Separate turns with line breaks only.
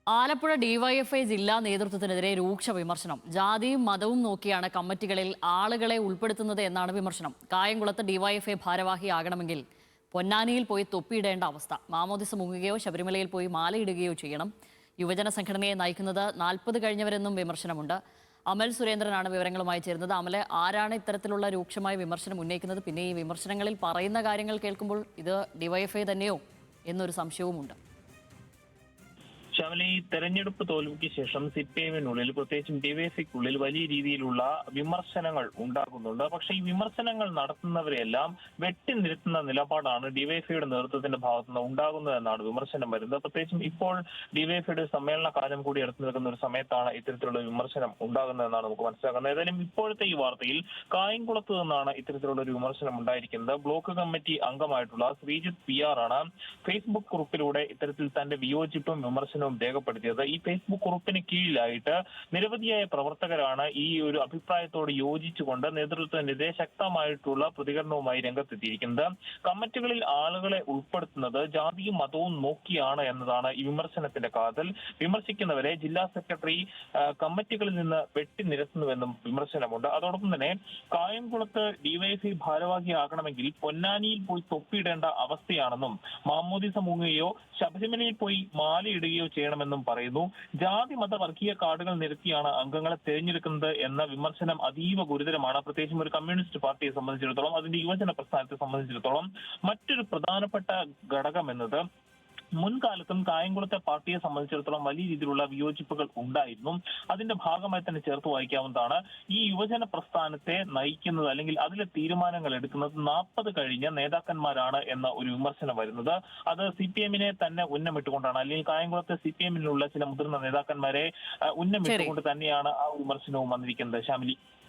Alappuzha DYFI ജില്ലാ നേതൃത്വത്തിനെതിരെ രൂക്ഷ വിമർശനം. ജാതിയും മതവും നോക്കിയാണ് കമ്മിറ്റികളിൽ ആളുകളെ ഉൾപ്പെടുത്തുന്നത് എന്നാണ് വിമർശനം. കായംകുളത്ത് ഡിവൈഎഫ്ഐ ഭാരവാഹിയാകണമെങ്കിൽ പൊന്നാനിയിൽ പോയി തൊപ്പിയിടേണ്ട അവസ്ഥ. മാമോദിസ മുങ്ങുകയോ ശബരിമലയിൽ പോയി മാലയിടുകയോ ചെയ്യണം. യുവജന സംഘടനയെ നയിക്കുന്നത് 40 കഴിഞ്ഞവരെന്നും വിമർശനമുണ്ട്. അമൽ സുരേന്ദ്രനാണ് വിവരങ്ങളുമായി ചേരുന്നത്. അമലെ, ആരാണ് ഇത്തരത്തിലുള്ള രൂക്ഷമായ വിമർശനം ഉന്നയിക്കുന്നത്? പിന്നെ ഈ വിമർശനങ്ങളിൽ പറയുന്ന കാര്യങ്ങൾ കേൾക്കുമ്പോൾ ഇത് ഡിവൈഎഫ്ഐ തന്നെയോ എന്നൊരു സംശയവുമുണ്ട്.
ശ്യാമലി, തെരഞ്ഞെടുപ്പ് തോൽവിക്ക് ശേഷം സിപിഎമ്മിനുള്ളിൽ പ്രത്യേകിച്ചും ഡിവൈഎഫ്ഐക്കുള്ളിൽ വലിയ രീതിയിലുള്ള വിമർശനങ്ങൾ ഉണ്ടാകുന്നുണ്ട്. പക്ഷെ ഈ വിമർശനങ്ങൾ നടത്തുന്നവരെല്ലാം വെട്ടിനിരത്തുന്ന നിലപാടാണ് ഡിവൈഎഫ്ഐയുടെ നേതൃത്വത്തിന്റെ ഭാഗത്തുനിന്ന് ഉണ്ടാകുന്നതെന്നാണ് വിമർശനം വരുന്നത്. പ്രത്യേകിച്ചും ഇപ്പോൾ ഡിവൈഎഫ്ഐയുടെ സമ്മേളന കാലം കൂടി അടുത്ത് നിൽക്കുന്ന ഒരു സമയത്താണ് ഇത്തരത്തിലുള്ള വിമർശനം ഉണ്ടാകുന്നതെന്നാണ് നമുക്ക് മനസ്സിലാക്കുന്നത്. ഏതായാലും ഇപ്പോഴത്തെ ഈ വാർത്തയിൽ കായംകുളത്ത് നിന്നാണ് ഇത്തരത്തിലുള്ള ഒരു വിമർശനം ഉണ്ടായിരിക്കുന്നത്. ബ്ലോക്ക് കമ്മിറ്റി അംഗമായിട്ടുള്ള ശ്രീജിത്ത് PR ആണ് ഫേസ്ബുക്ക് കുറിപ്പിലൂടെ ഇത്തരത്തിൽ തന്റെ വിയോജിപ്പും വിമർശനവും രേഖപ്പെടുത്തിയത്. ഈ ഫേസ്ബുക്ക് കുറിപ്പിന് കീഴിലായിട്ട് നിരവധിയായ പ്രവർത്തകരാണ് ഈ ഒരു അഭിപ്രായത്തോട് യോജിച്ചുകൊണ്ട് നേതൃത്വത്തിനെതിരെ ശക്തമായിട്ടുള്ള പ്രതികരണവുമായി രംഗത്തെത്തിയിരിക്കുന്നത്. കമ്മിറ്റികളിൽ ആളുകളെ ഉൾപ്പെടുത്തുന്നത് ജാതിയും മതവും നോക്കിയാണ് എന്നതാണ് ഈ വിമർശനത്തിന്റെ കാതൽ. വിമർശിക്കുന്നവരെ ജില്ലാ സെക്രട്ടറി കമ്മിറ്റികളിൽ നിന്ന് വെട്ടിനിരത്തുന്നുവെന്നും വിമർശനമുണ്ട്. അതോടൊപ്പം തന്നെ കായംകുളത്ത് ഡിവൈഎഫ്ഐ ഭാരവാഹിയാകണമെങ്കിൽ പൊന്നാനിയിൽ പോയി തൊപ്പിയിടേണ്ട അവസ്ഥയാണെന്നും മാമോദിസ മുങ്ങുകയോ ശബരിമലയിൽ പോയി മാലയിടുകയോ ചെയ്യണമെന്നും പറയുന്നു. ജാതി മത വർഗീയ കാർഡുകൾ നിരത്തിയാണ് അംഗങ്ങളെ തിരഞ്ഞെടുക്കുന്നത് എന്ന വിമർശനം അതീവ ഗുരുതരമാണ്. പ്രത്യേകിച്ചും ഒരു കമ്മ്യൂണിസ്റ്റ് പാർട്ടിയെ സംബന്ധിച്ചിടത്തോളം, അതിന്റെ യുവജന പ്രസ്ഥാനത്തെ സംബന്ധിച്ചിടത്തോളം മറ്റൊരു പ്രധാനപ്പെട്ട ഘടകം എന്നത് മുൻകാലത്തും കായംകുളത്തെ പാർട്ടിയെ സംബന്ധിച്ചിടത്തോളം വലിയ രീതിയിലുള്ള വിയോജിപ്പുകൾ ഉണ്ടായിരുന്നു. അതിന്റെ ഭാഗമായി തന്നെ ചേർത്ത് വായിക്കാവുന്നതാണ് ഈ യുവജന പ്രസ്ഥാനത്തെ നയിക്കുന്നത് അല്ലെങ്കിൽ അതിലെ തീരുമാനങ്ങൾ എടുക്കുന്നത് 40 കഴിഞ്ഞ നേതാക്കന്മാരാണ് എന്ന ഒരു വിമർശനം വരുന്നത്. അത് സിപിഎമ്മിനെ തന്നെ ഉന്നമിട്ടുകൊണ്ടാണ്, അല്ലെങ്കിൽ കായംകുളത്തെ സിപിഎമ്മിലുള്ള ചില മുതിർന്ന നേതാക്കന്മാരെ ഉന്നമിട്ടുകൊണ്ട് തന്നെയാണ് ആ വിമർശനവും വന്നിരിക്കുന്നത്. ശ്യാമിലി.